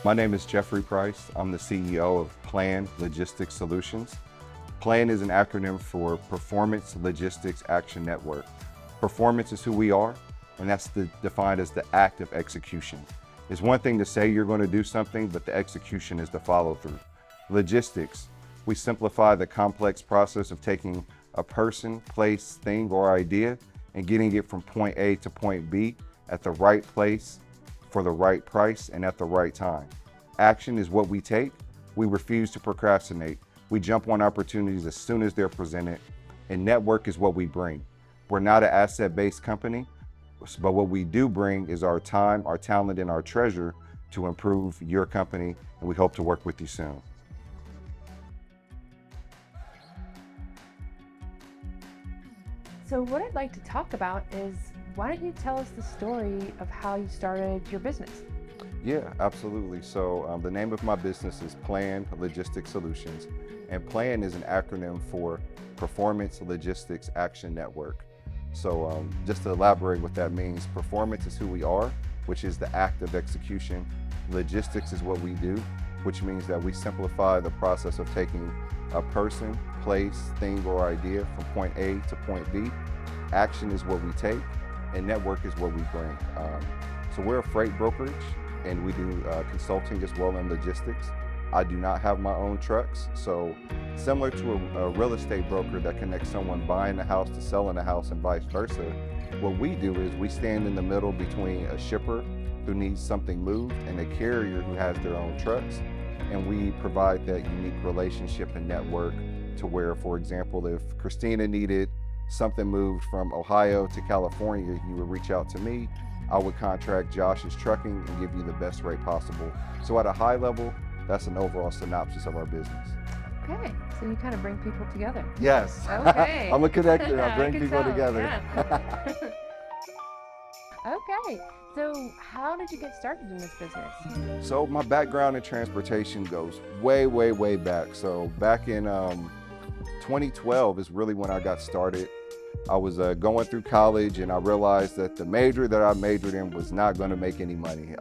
My name is Jeffrey Price. I'm the CEO of Plan Logistics Solutions. PLAN is an acronym for Performance Logistics Action Network. Performance is who we are, and that's defined as the act of execution. It's one thing to say you're going to do something, but the execution is the follow through. Logistics, we simplify the complex process of taking a person, place, thing, or idea and getting it from point A to point B at the right place, for the right price, and at the right time. Action is what we take. We refuse to procrastinate. We jump on opportunities as soon as they're presented, and network is what we bring. We're not an asset-based company, but what we do bring is our time, our talent, and our treasure to improve your company, and we hope to work with you soon. So what I'd like to talk about is, why don't you tell us the story of how you started your business? Yeah, absolutely. So the name of my business is Plan Logistics Solutions, and PLAN is an acronym for Performance Logistics Action Network. So just to elaborate what that means, performance is who we are, which is the act of execution. Logistics is what we do, which means that we simplify the process of taking a person, place, thing, or idea from point A to point B. Action is what we take, and network is what we bring. So we're a freight brokerage, and we do consulting as well in logistics. I do not have my own trucks, so similar to a real estate broker that connects someone buying a house to selling a house and vice versa, what we do is we stand in the middle between a shipper who needs something moved and a carrier who has their own trucks, and we provide that unique relationship and network to where, for example, if Christina needed something moved from Ohio to California, you would reach out to me. I would contract Josh's trucking and give you the best rate possible. So at a high level, that's an overall synopsis of our business. Okay, so you kind of bring people together. Yes. Okay. I'm a connector. I bring can people tell, together. yeah. Okay, so how did you get started in this business? So my background in transportation goes way, way, way back. So back in 2012 is really when I got started. I was going through college, and I realized that the major that I majored in was not going to make any money.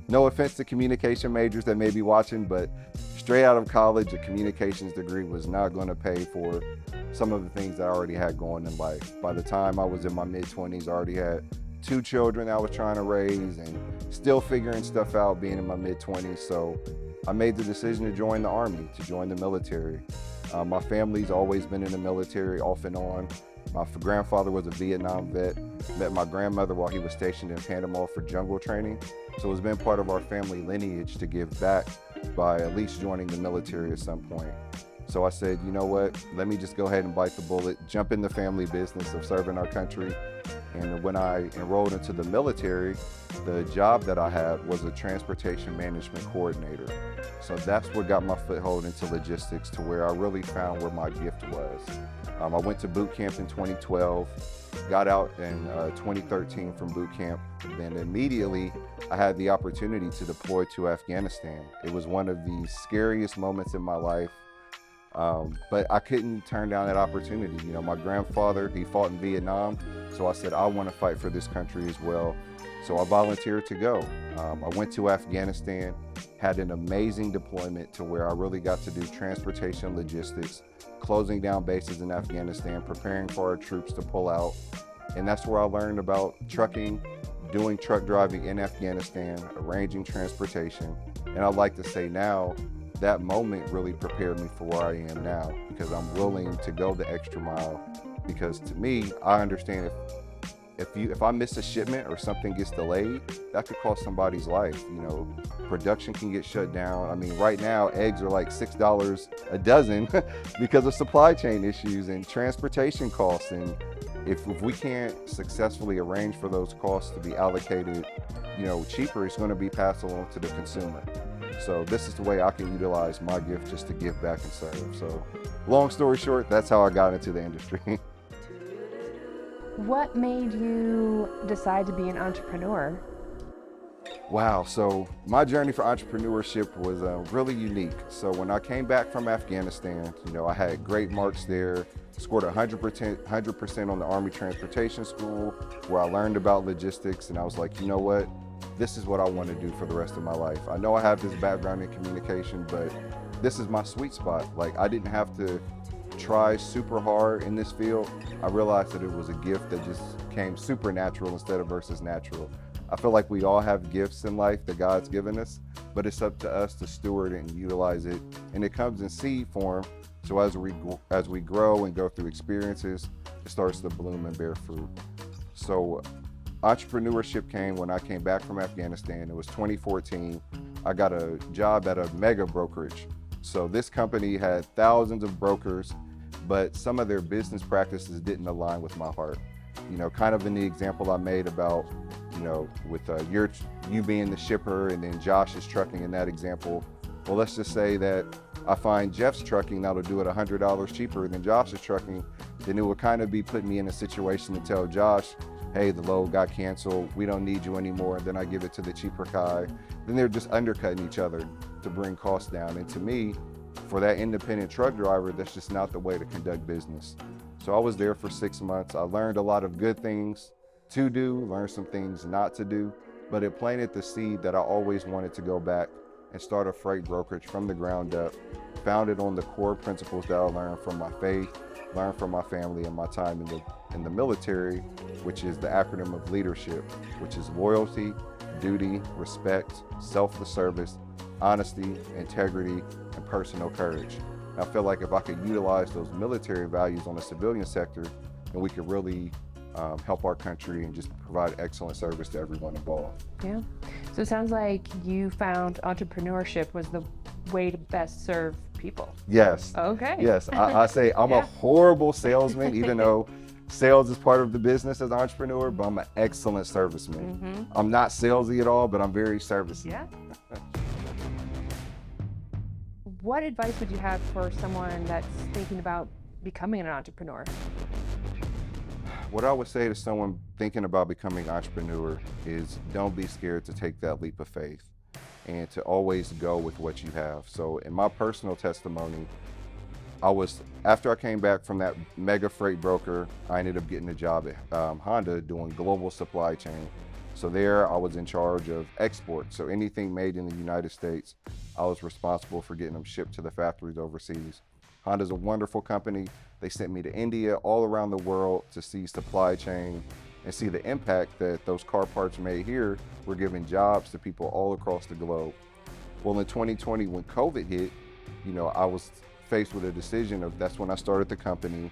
No offense to communication majors that may be watching, but straight out of college, a communications degree was not going to pay for some of the things that I already had going in life. By the time I was in my mid-20s, I already had 2 children I was trying to raise and still figuring stuff out being in my mid-20s. So I made the decision to join the Army, to join the military. My family's always been in the military off and on. My grandfather was a Vietnam vet, met my grandmother while he was stationed in Panama for jungle training. So it's been part of our family lineage to give back by at least joining the military at some point. So I said, you know what, let me just go ahead and bite the bullet, jump in the family business of serving our country. And when I enrolled into the military, the job that I had was a transportation management coordinator. So that's what got my foothold into logistics, to where I really found where my gift was. I went to boot camp in 2012, got out in 2013 from boot camp. Then immediately I had the opportunity to deploy to Afghanistan. It was one of the scariest moments in my life. But I couldn't turn down that opportunity. You know, my grandfather, he fought in Vietnam, so I said, I want to fight for this country as well. So I volunteered to go. I went to Afghanistan, had an amazing deployment to where I really got to do transportation logistics, closing down bases in Afghanistan, preparing for our troops to pull out. And that's where I learned about trucking, doing truck driving in Afghanistan, arranging transportation. And I'd like to say now, that moment really prepared me for where I am now, because I'm willing to go the extra mile. Because to me, I understand if I miss a shipment or something gets delayed, that could cost somebody's life. You know, production can get shut down. I mean, right now, eggs are like $6 a dozen because of supply chain issues and transportation costs. And if we can't successfully arrange for those costs to be allocated, you know, cheaper, it's going to be passed along to the consumer. So this is the way I can utilize my gift just to give back and serve. So long story short, that's how I got into the industry. What made you decide to be an entrepreneur? Wow, so my journey for entrepreneurship was really unique. So when I came back from Afghanistan, I had great marks there, scored 100% on the Army Transportation School, where I learned about logistics, and I was like, you know what? This is what I want to do for the rest of my life. I know I have this background in communication, but this is my sweet spot. Like, I didn't have to try super hard in this field. I realized that it was a gift that just came supernatural instead of versus natural. I feel like we all have gifts in life that God's given us, but it's up to us to steward it and utilize it. And it comes in seed form. So as we grow and go through experiences, it starts to bloom and bear fruit. So entrepreneurship came when I came back from Afghanistan. It was 2014. I got a job at a mega brokerage. So this company had thousands of brokers, but some of their business practices didn't align with my heart. Kind of in the example I made about, with you being the shipper and then Josh's trucking in that example. Well, let's just say that I find Jeff's trucking that'll do it $100 cheaper than Josh's trucking, then it would kind of be putting me in a situation to tell Josh, hey, the load got canceled, we don't need you anymore, and then I give it to the cheaper guy. Then they're just undercutting each other to bring costs down. And to me, for that independent truck driver, that's just not the way to conduct business. So I was there for 6 months. I learned a lot of good things to do, learned some things not to do, but it planted the seed that I always wanted to go back and start a freight brokerage from the ground up, founded on the core principles that I learned from my faith, learned from my family and my time in the military, which is the acronym of leadership, which is loyalty, duty, respect, selfless service, honesty, integrity, and personal courage. I feel like if I could utilize those military values on the civilian sector, then we could really help our country and just provide excellent service to everyone involved. Yeah. So it sounds like you found entrepreneurship was the way to best serve people. Yes. Okay. Yes. I say I'm a horrible salesman, even though sales is part of the business as an entrepreneur, but I'm an excellent serviceman. Mm-hmm. I'm not salesy at all, but I'm very servicey. Yeah. What advice would you have for someone that's thinking about becoming an entrepreneur? What I would say to someone thinking about becoming an entrepreneur is don't be scared to take that leap of faith and to always go with what you have. So in my personal testimony, after I came back from that mega freight broker, I ended up getting a job at Honda doing global supply chain. So there I was in charge of export. So anything made in the United States, I was responsible for getting them shipped to the factories overseas. Honda's a wonderful company. They sent me to India, all around the world to see supply chain and see the impact that those car parts made here were giving jobs to people all across the globe. Well, in 2020, when COVID hit, I was faced with a decision of that's when I started the company.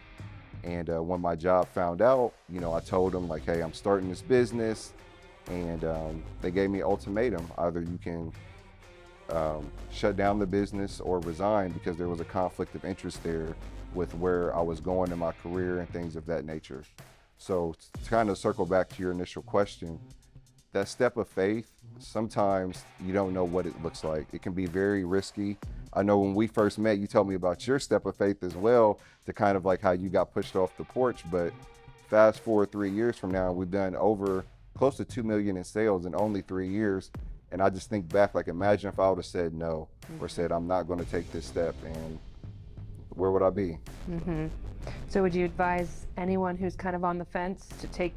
And when my job found out, I told them like, hey, I'm starting this business. And they gave me an ultimatum. Either you can shut down the business or resign, because there was a conflict of interest there with where I was going in my career and things of that nature. So to kind of circle back to your initial question, that step of faith, sometimes you don't know what it looks like. It can be very risky. I know when we first met, you told me about your step of faith as well, to kind of like how you got pushed off the porch. But fast forward 3 years from now, we've done over close to 2 million in sales in only 3 years. And I just think back, like, imagine if I would have said no, or said, I'm not going to take this step, and where would I be? Mm-hmm. So would you advise anyone who's kind of on the fence to take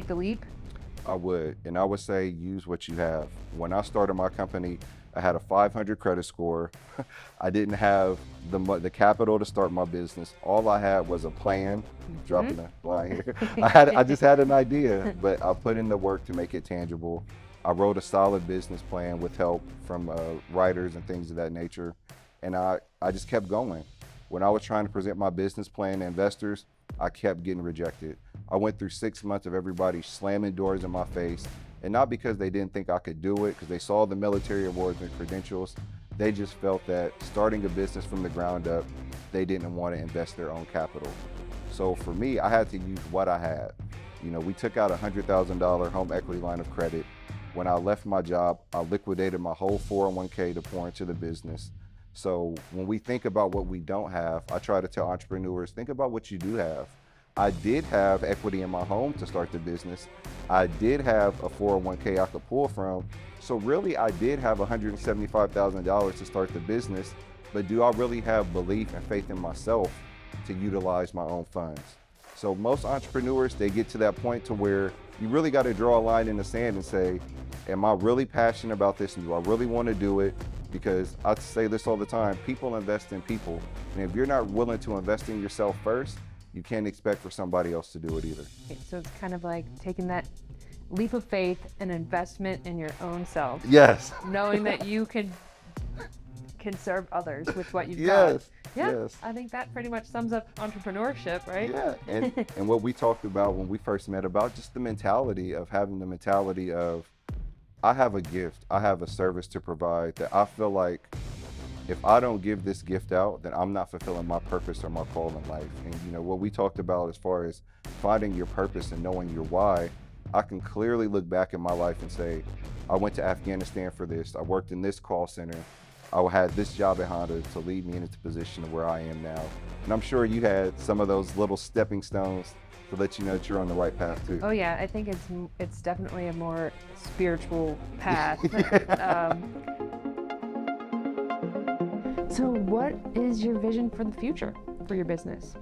the leap? I would, and I would say use what you have. When I started my company, I had a 500 credit score. I didn't have the capital to start my business. All I had was a plan. Dropping a line here. I just had an idea, but I put in the work to make it tangible. I wrote a solid business plan with help from writers and things of that nature, and I just kept going. When I was trying to present my business plan to investors, I kept getting rejected. I went through 6 months of everybody slamming doors in my face, and not because they didn't think I could do it, because they saw the military awards and credentials. They just felt that starting a business from the ground up, they didn't want to invest their own capital. So for me, I had to use what I had. We took out a $100,000 home equity line of credit. When I left my job, I liquidated my whole 401k to pour into the business. So when we think about what we don't have, I try to tell entrepreneurs, think about what you do have. I did have equity in my home to start the business. I did have a 401k I could pull from. So really, I did have $175,000 to start the business, but do I really have belief and faith in myself to utilize my own funds? So most entrepreneurs, they get to that point to where you really got to draw a line in the sand and say, am I really passionate about this, and do I really want to do it? Because I say this all the time, people invest in people. And if you're not willing to invest in yourself first, you can't expect for somebody else to do it either. So it's kind of like taking that leap of faith and investment in your own self. Yes. Knowing that you can serve others with what you've Yes. got. Yeah, Yes. I think that pretty much sums up entrepreneurship, right? Yeah, and what we talked about when we first met about just the mentality of having the mentality of, I have a gift, I have a service to provide that I feel like if I don't give this gift out, then I'm not fulfilling my purpose or my call in life. And what we talked about as far as finding your purpose and knowing your why, I can clearly look back at my life and say, I went to Afghanistan for this, I worked in this call center, I had this job at Honda to lead me into the position of where I am now. And I'm sure you had some of those little stepping stones to let you know that you're on the right path too. Oh yeah, I think it's definitely a more spiritual path. So what is your vision for the future for your business?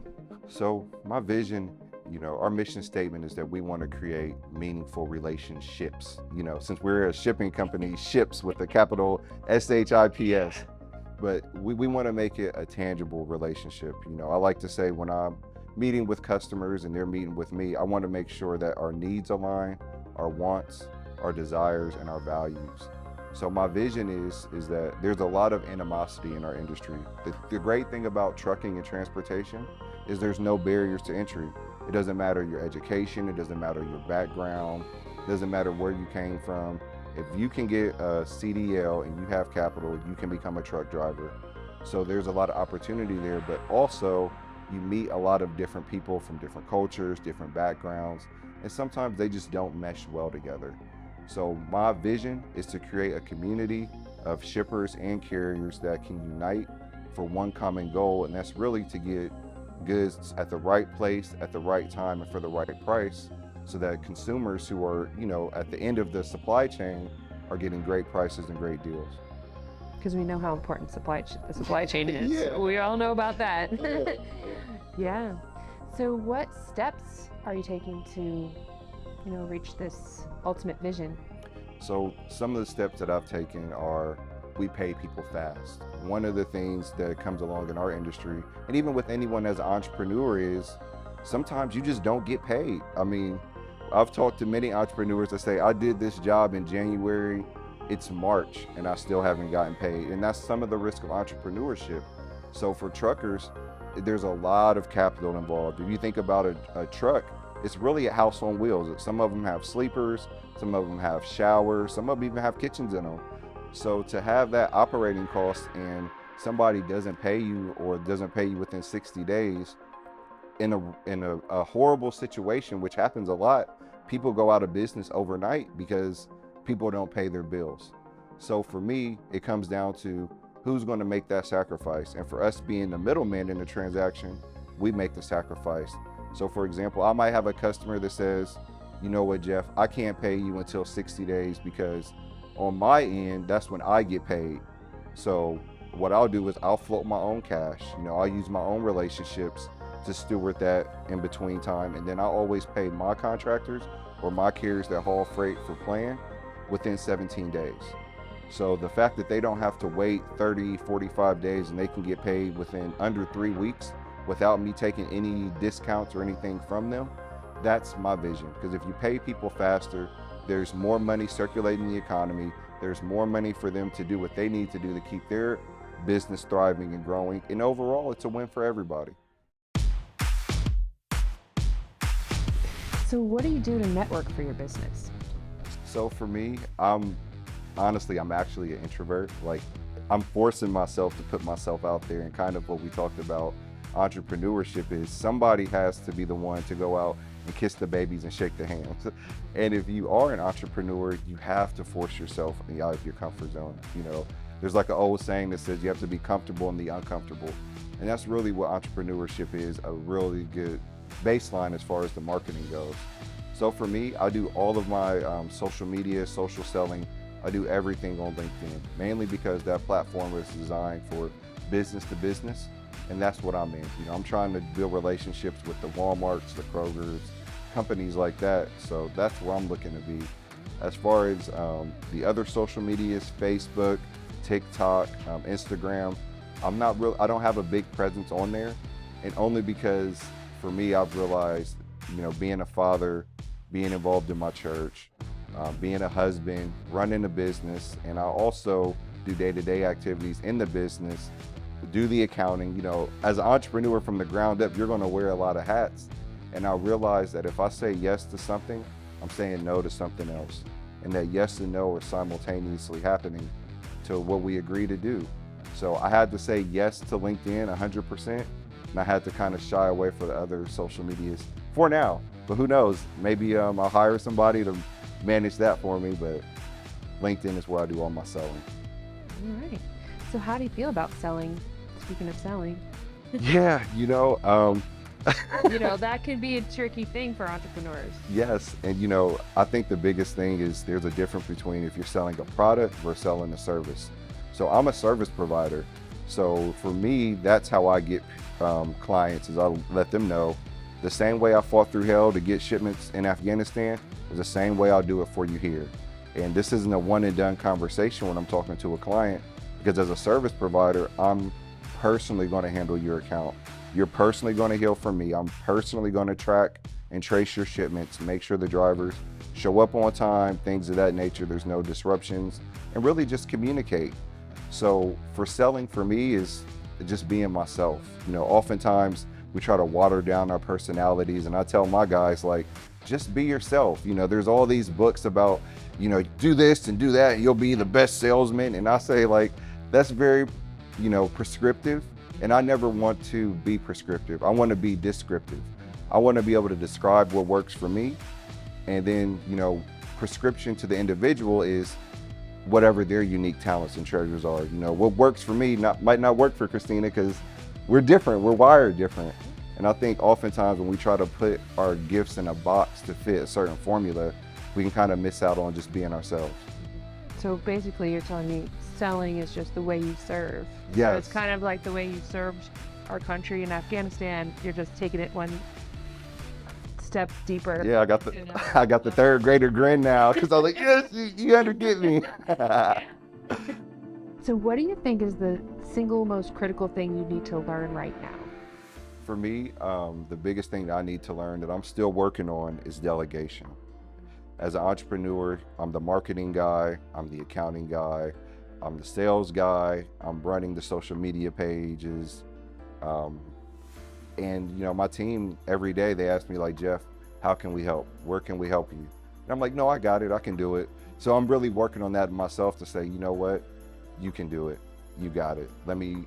So my vision, our mission statement is that we want to create meaningful relationships. Since we're a shipping company, ships with a capital SHIPS, but we want to make it a tangible relationship. I like to say when I'm meeting with customers and they're meeting with me, I want to make sure that our needs align, our wants, our desires, and our values. So my vision is that there's a lot of animosity in our industry. The great thing about trucking and transportation is there's no barriers to entry. It doesn't matter your education, it doesn't matter your background, it doesn't matter where you came from. If you can get a CDL and you have capital, you can become a truck driver. So there's a lot of opportunity there, but also you meet a lot of different people from different cultures, different backgrounds, and sometimes they just don't mesh well together. So my vision is to create a community of shippers and carriers that can unite for one common goal, and that's really to get goods at the right place, at the right time, and for the right price, so that consumers who are, at the end of the supply chain are getting great prices and great deals. Because we know how important the supply chain is. Yeah. We all know about that. Yeah. So what steps are you taking to reach this ultimate vision? So some of the steps that I've taken are, we pay people fast. One of the things that comes along in our industry, and even with anyone as an entrepreneur, is sometimes you just don't get paid. I've talked to many entrepreneurs that say, I did this job in January, it's March, and I still haven't gotten paid. And that's some of the risk of entrepreneurship. So for truckers, there's a lot of capital involved. If you think about a truck, it's really a house on wheels. Some of them have sleepers, some of them have showers, some of them even have kitchens in them. So to have that operating cost and somebody doesn't pay you or doesn't pay you within 60 days, in a horrible situation, which happens a lot, people go out of business overnight because people don't pay their bills. So for me, it comes down to who's going to make that sacrifice. And for us being the middleman in the transaction, we make the sacrifice. So for example, I might have a customer that says, you know what, Jeff, I can't pay you until 60 days because on my end, that's when I get paid. So what I'll do is I'll float my own cash. I'll use my own relationships to steward that in between time. And then I always pay my contractors or my carriers that haul freight for plan within 17 days. So the fact that they don't have to wait 30, 45 days and they can get paid within under 3 weeks without me taking any discounts or anything from them, that's my vision. Because if you pay people faster, there's more money circulating in the economy, there's more money for them to do what they need to do to keep their business thriving and growing, and overall it's a win for everybody. So what do you do to network for your business? So for me, I'm actually an introvert. I'm forcing myself to put myself out there, and kind of what we talked about entrepreneurship is somebody has to be the one to go out and kiss the babies and shake the hands. And if you are an entrepreneur, you have to force yourself out of your comfort zone. There's like an old saying that says you have to be comfortable in the uncomfortable. And that's really what entrepreneurship is, a really good baseline as far as the marketing goes. So for me, I do all of my social media, social selling. I do everything on LinkedIn, mainly because that platform is designed for business to business, and that's what I'm in. I'm trying to build relationships with the Walmarts, the Krogers, companies like that. So that's where I'm looking to be. As far as the other social medias, Facebook, TikTok, Instagram, I don't have a big presence on there, and only because for me, I've realized, being a father, being involved in my church, being a husband, running a business, and I also do day-to-day activities in the business, do the accounting. As an entrepreneur from the ground up, you're going to wear a lot of hats, and I realize that if I say yes to something, I'm saying no to something else, and that yes and no are simultaneously happening to what we agree to do. So I had to say yes to LinkedIn 100%, and I had to kind of shy away from the other social medias for now. But who knows? Maybe I'll hire somebody to manage that for me, but LinkedIn is where I do all my selling. All right. So how do you feel about selling? Speaking of selling. Yeah, That can be a tricky thing for entrepreneurs. yes. And I think the biggest thing is there's a difference between if you're selling a product versus selling a service. So I'm a service provider. So for me, that's how I get clients, is I let them know the same way I fought through hell to get shipments in Afghanistan is the same way I'll do it for you here. And this isn't a one and done conversation when I'm talking to a client, because as a service provider, I'm personally going to handle your account. You're personally going to hear from me. I'm personally going to track and trace your shipments, make sure the drivers show up on time, things of that nature, there's no disruptions, and really just communicate. So for selling for me is just being myself. Oftentimes we try to water down our personalities, and I tell my guys, just be yourself. There's all these books about, do this and do that, and you'll be the best salesman. And I say, that's very, prescriptive. And I never want to be prescriptive. I want to be descriptive. I want to be able to describe what works for me. And then, prescription to the individual is whatever their unique talents and treasures are. What works for me might not work for Christina, because we're different, we're wired different. And I think oftentimes when we try to put our gifts in a box to fit a certain formula, we can kind of miss out on just being ourselves. So basically you're telling me selling is just the way you serve. Yes. So it's kind of like the way you served our country in Afghanistan. You're just taking it one step deeper. Yeah, I got the third grader grin now, because I was like, yes, you underget me. So what do you think is the single most critical thing you need to learn right now? For me, the biggest thing that I need to learn that I'm still working on is delegation. As an entrepreneur, I'm the marketing guy, I'm the accounting guy, I'm the sales guy, I'm running the social media pages. And my team, every day they ask me, Jeff, how can we help? Where can we help you? And I'm like, no, I got it, I can do it. So I'm really working on that myself to say, you know what, you can do it, you got it. Let me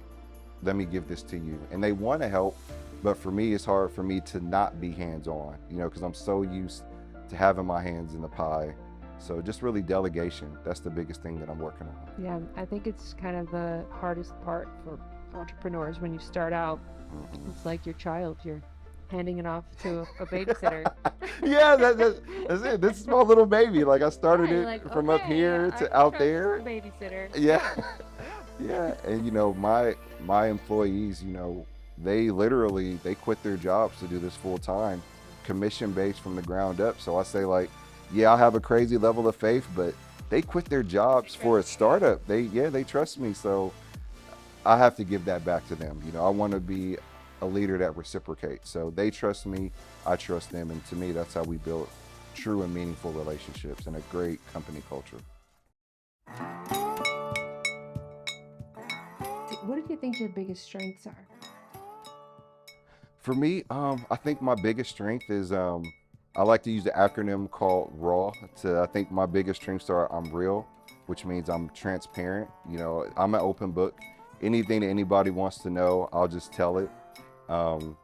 give this to you. And they want to help, but for me, it's hard for me to not be hands-on, because I'm so used to having my hands in the pie. So just really delegation, that's the biggest thing that I'm working on. Yeah, I think it's kind of the hardest part for entrepreneurs when you start out. Mm-hmm. It's like your child, you're handing it off to a babysitter. Yeah, that's it. This is my little baby. I started it from up here to out there. Babysitter. Yeah, yeah. And my employees, they quit their jobs to do this full time, commission based from the ground up. So I say, yeah, I have a crazy level of faith, but they quit their jobs for a startup. They trust me. So I have to give that back to them. I want to be a leader that reciprocates. So they trust me, I trust them. And to me, that's how we build true and meaningful relationships and a great company culture. What do you think your biggest strengths are? For me, I think my biggest strength is I like to use the acronym called RAW. I think my biggest strengths are I'm real, which means I'm transparent. I'm an open book. Anything that anybody wants to know, I'll just tell it.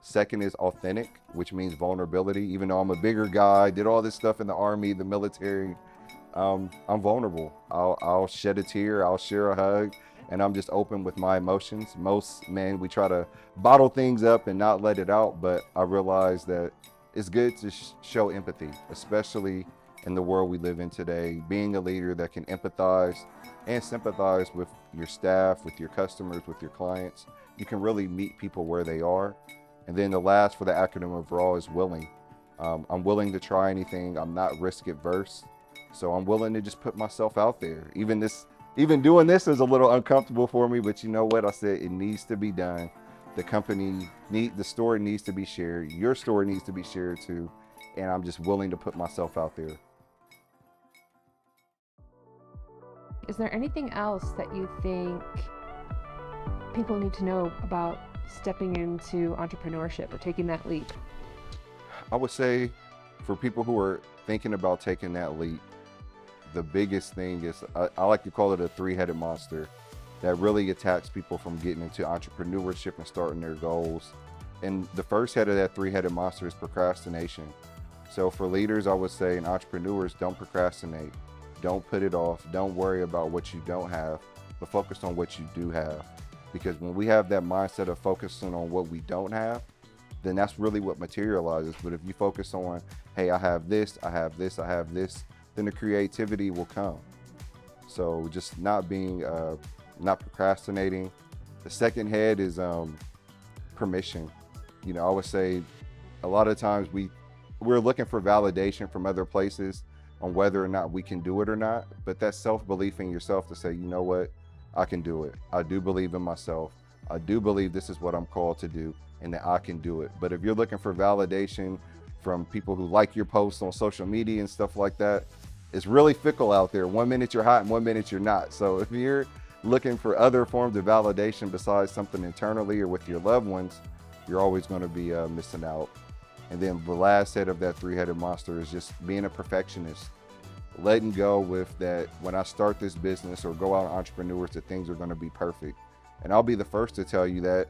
Second is authentic, which means vulnerability. Even though I'm a bigger guy, did all this stuff in the Army, the military, I'm vulnerable. I'll shed a tear, I'll share a hug. and I'm just open with my emotions. Most men, we try to bottle things up and not let it out, but I realize that it's good to show empathy, especially in the world we live in today. Being a leader that can empathize and sympathize with your staff, with your customers, with your clients, you can really meet people where they are. And then the last for the acronym overall is willing. I'm willing to try anything. I'm not risk adverse. So I'm willing to just put myself out there. Even doing this is a little uncomfortable for me, but you know what? I said it needs to be done. The story needs to be shared. Your story needs to be shared too. And I'm just willing to put myself out there. Is there anything else that you think people need to know about stepping into entrepreneurship or taking that leap? I would say for people who are thinking about taking that leap, the biggest thing is, I like to call it a three-headed monster that really attacks people from getting into entrepreneurship and starting their goals. And the first head of that three-headed monster is procrastination. So for leaders, I would say, and entrepreneurs, don't procrastinate. Don't put it off. Don't worry about what you don't have, but focus on what you do have. Because when we have that mindset of focusing on what we don't have, then that's really what materializes. But if you focus on, hey, I have this, I have this, I have this, then the creativity will come. So just not procrastinating. The second head is permission. You know, I would say a lot of times we're looking for validation from other places on whether or not we can do it or not, but that self-belief in yourself to say, you know what, I can do it. I do believe in myself. I do believe this is what I'm called to do and that I can do it. But if you're looking for validation from people who like your posts on social media and stuff like that, it's really fickle out there. 1 minute you're hot and 1 minute you're not. So if you're looking for other forms of validation besides something internally or with your loved ones, you're always going to be missing out. And then the last head of that three-headed monster is just being a perfectionist. Letting go with that when I start this business or go out on entrepreneurs, that things are going to be perfect. And I'll be the first to tell you that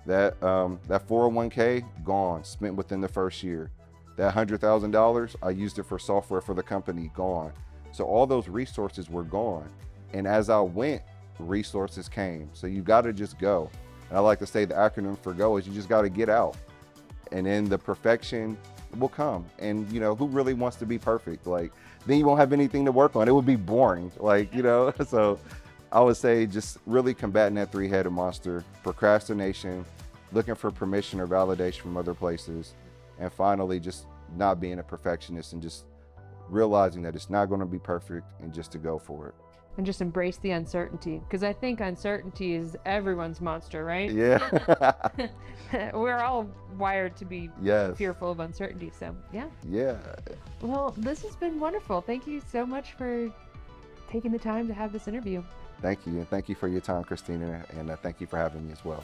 401k, gone, spent within the first year. That $100,000, I used it for software for the company, gone. So all those resources were gone. And as I went, resources came. So you got to just go. And I like to say the acronym for go is you just got to get out. And then the perfection will come. And you know, who really wants to be perfect? Like, then you won't have anything to work on. It would be boring, like, you know. So I would say just really combating that three-headed monster, procrastination, looking for permission or validation from other places, and finally just not being a perfectionist and just realizing that it's not going to be perfect and just to go for it. And just embrace the uncertainty, because I think uncertainty is everyone's monster, right? Yeah. We're all wired to be Yes. fearful of uncertainty, so yeah. Yeah. Well, this has been wonderful. Thank you so much for taking the time to have this interview. Thank you. And thank you for your time, Christina. And thank you for having me as well.